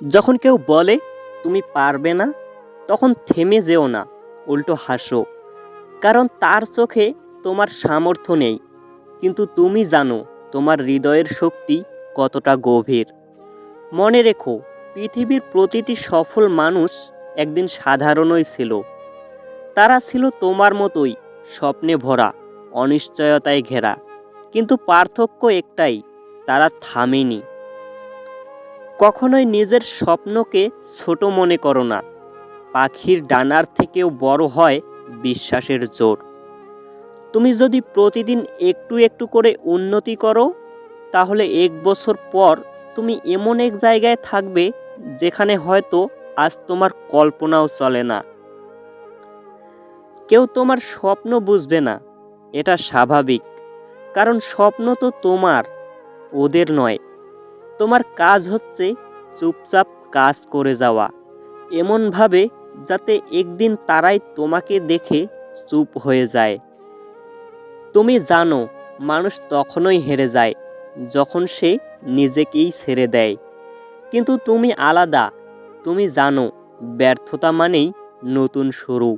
যখন কেউ বলে তুমি পারবে না, তখন থেমে যেও না, উল্টো হাসো। কারণ তার চোখে তোমার সামর্থ্য নেই, কিন্তু তুমি জানো তোমার হৃদয়ের শক্তি কতটা গভীর। মনে রেখো, পৃথিবীর প্রতিটি সফল মানুষ একদিন সাধারণই ছিল। তারা ছিল তোমার মতোই, স্বপ্নে ভরা, অনিশ্চয়তায় ঘেরা। কিন্তু পার্থক্য একটাই, তারা থামেনি। কখনোই নিজের স্বপ্নকে ছোট মনে করো না। পাখির ডানার থেকেও বড় হয় বিশ্বাসের জোর। তুমি যদি প্রতিদিন একটু একটু করে উন্নতি করো, তাহলে 1 বছর পর তুমি এমন এক জায়গায় থাকবে যেখানে হয়তো আজ তোমার কল্পনাও চলে না। কেউ তোমার স্বপ্ন বুঝবে না, এটা স্বাভাবিক। কারণ স্বপ্ন তো তোমার, ওদের নয়। তোমার কাজ হচ্ছে চুপচাপ কাজ করে যাওয়া, এমনভাবে যাতে একদিন তারাই তোমাকে দেখে চুপ হয়ে যায়। তুমি জানো, মানুষ তখনই হেরে যায় যখন সে নিজেকেই ছেড়ে দেয়। কিন্তু তুমি আলাদা। তুমি জানো, ব্যর্থতা মানেই নতুন শুরু।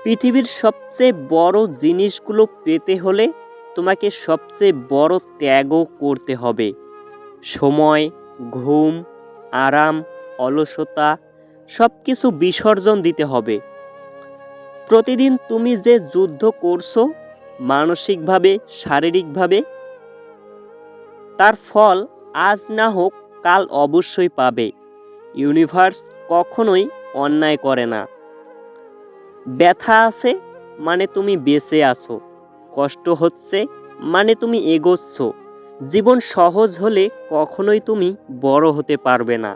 পৃথিবীর সবচেয়ে বড় জিনিসগুলো পেতে হলে তোমাকে সবচেয়ে বড় ত্যাগও করতে হবে। সময়, ঘুম, আরাম, অলসতা সব কিছু বিসর্জন দিতে হবে। প্রতিদিন তুমি যে যুদ্ধ করছো, মানসিকভাবে, শারীরিকভাবে, তার ফল আজ না হোক কাল অবশ্যই পাবে। ইউনিভার্স কখনোই অন্যায় করে না। ব্যথা আছে মানে তুমি বেঁচে আছো, কষ্ট হচ্ছে মানে তুমি এগোচ্ছ। জীবন সহজ হলে কখনোই তুমি বড় হতে পারবে না।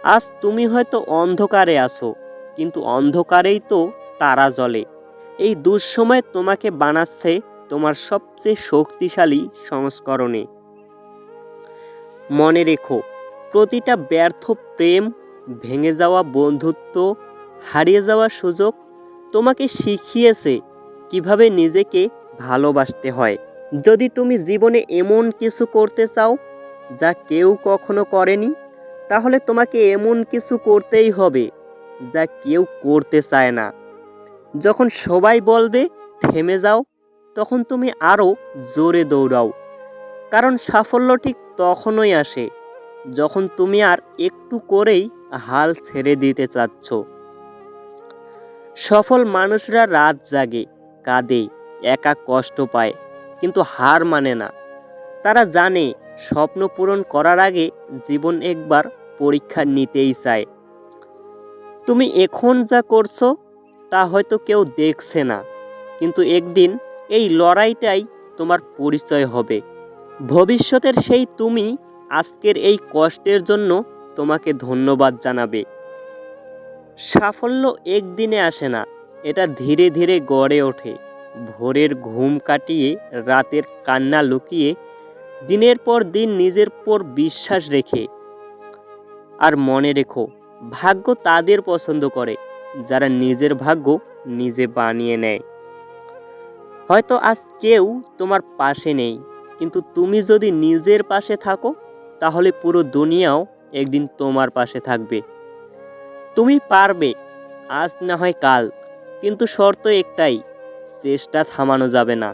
আজ তুমি হয়তো অন্ধকারে আছো, কিন্তু অন্ধকারেই তো তারা জ্বলে। এই দুঃসময় তোমাকে বানাচ্ছে তোমার সবচেয়ে শক্তিশালী সংস্করণে। মনে রেখো, প্রতিটা ব্যর্থ প্রেম, ভেঙে যাওয়া বন্ধুত্ব, হারিয়ে যাওয়া সুযোগ তোমাকে শিখিয়েছে কিভাবে নিজেকে ভালোবাসতে হয়। যদি তুমি জীবনে এমন কিছু করতে চাও যা কেউ কখনো করেনি, তাহলে তোমাকে এমন কিছু করতেই হবে যা কেউ করতে চায় না। যখন সবাই বলবে থেমে যাও, তখন তুমি আরও জোরে দৌড়াও। কারণ সাফল্য ঠিক তখনই আসে যখন তুমি আর একটু করেই হাল ছেড়ে দিতে চাচ্ছ। সফল মানুষরা রাত জাগে, কাঁদে, একা কষ্ট পায়, কিন্তু হার মানে না। তারা জানে স্বপ্ন পূরণ করার আগে জীবন একবার পরীক্ষা নিতেই চায়। তুমি এখন যা করছো তা হয়তো কেউ দেখছে না, কিন্তু একদিন এই লড়াইটাই তোমার পরিচয় হবে। ভবিষ্যতের সেই তুমি আজকের এই কষ্টের জন্য তোমাকে ধন্যবাদ জানাবে। সাফল্য একদিনে আসে না, এটা ধীরে ধীরে গড়ে ওঠে। ভোরের ঘুম কাটিয়ে, রাতের কান্না লুকিয়ে, দিনের পর দিন নিজের পর বিশ্বাস রেখে। আর মনে রেখো, ভাগ্য তাদের পছন্দ করে যারা নিজের ভাগ্য নিজে বানিয়ে নেয়। হয়তো আজ কেউ তোমার পাশে নেই, কিন্তু তুমি যদি নিজের পাশে থাকো, তাহলে পুরো দুনিয়াও একদিন তোমার পাশে থাকবে। তুমি পারবে, আজ না হয় কাল, কিন্তু শর্ত একটাই, চেষ্টা থামানো যাবে না।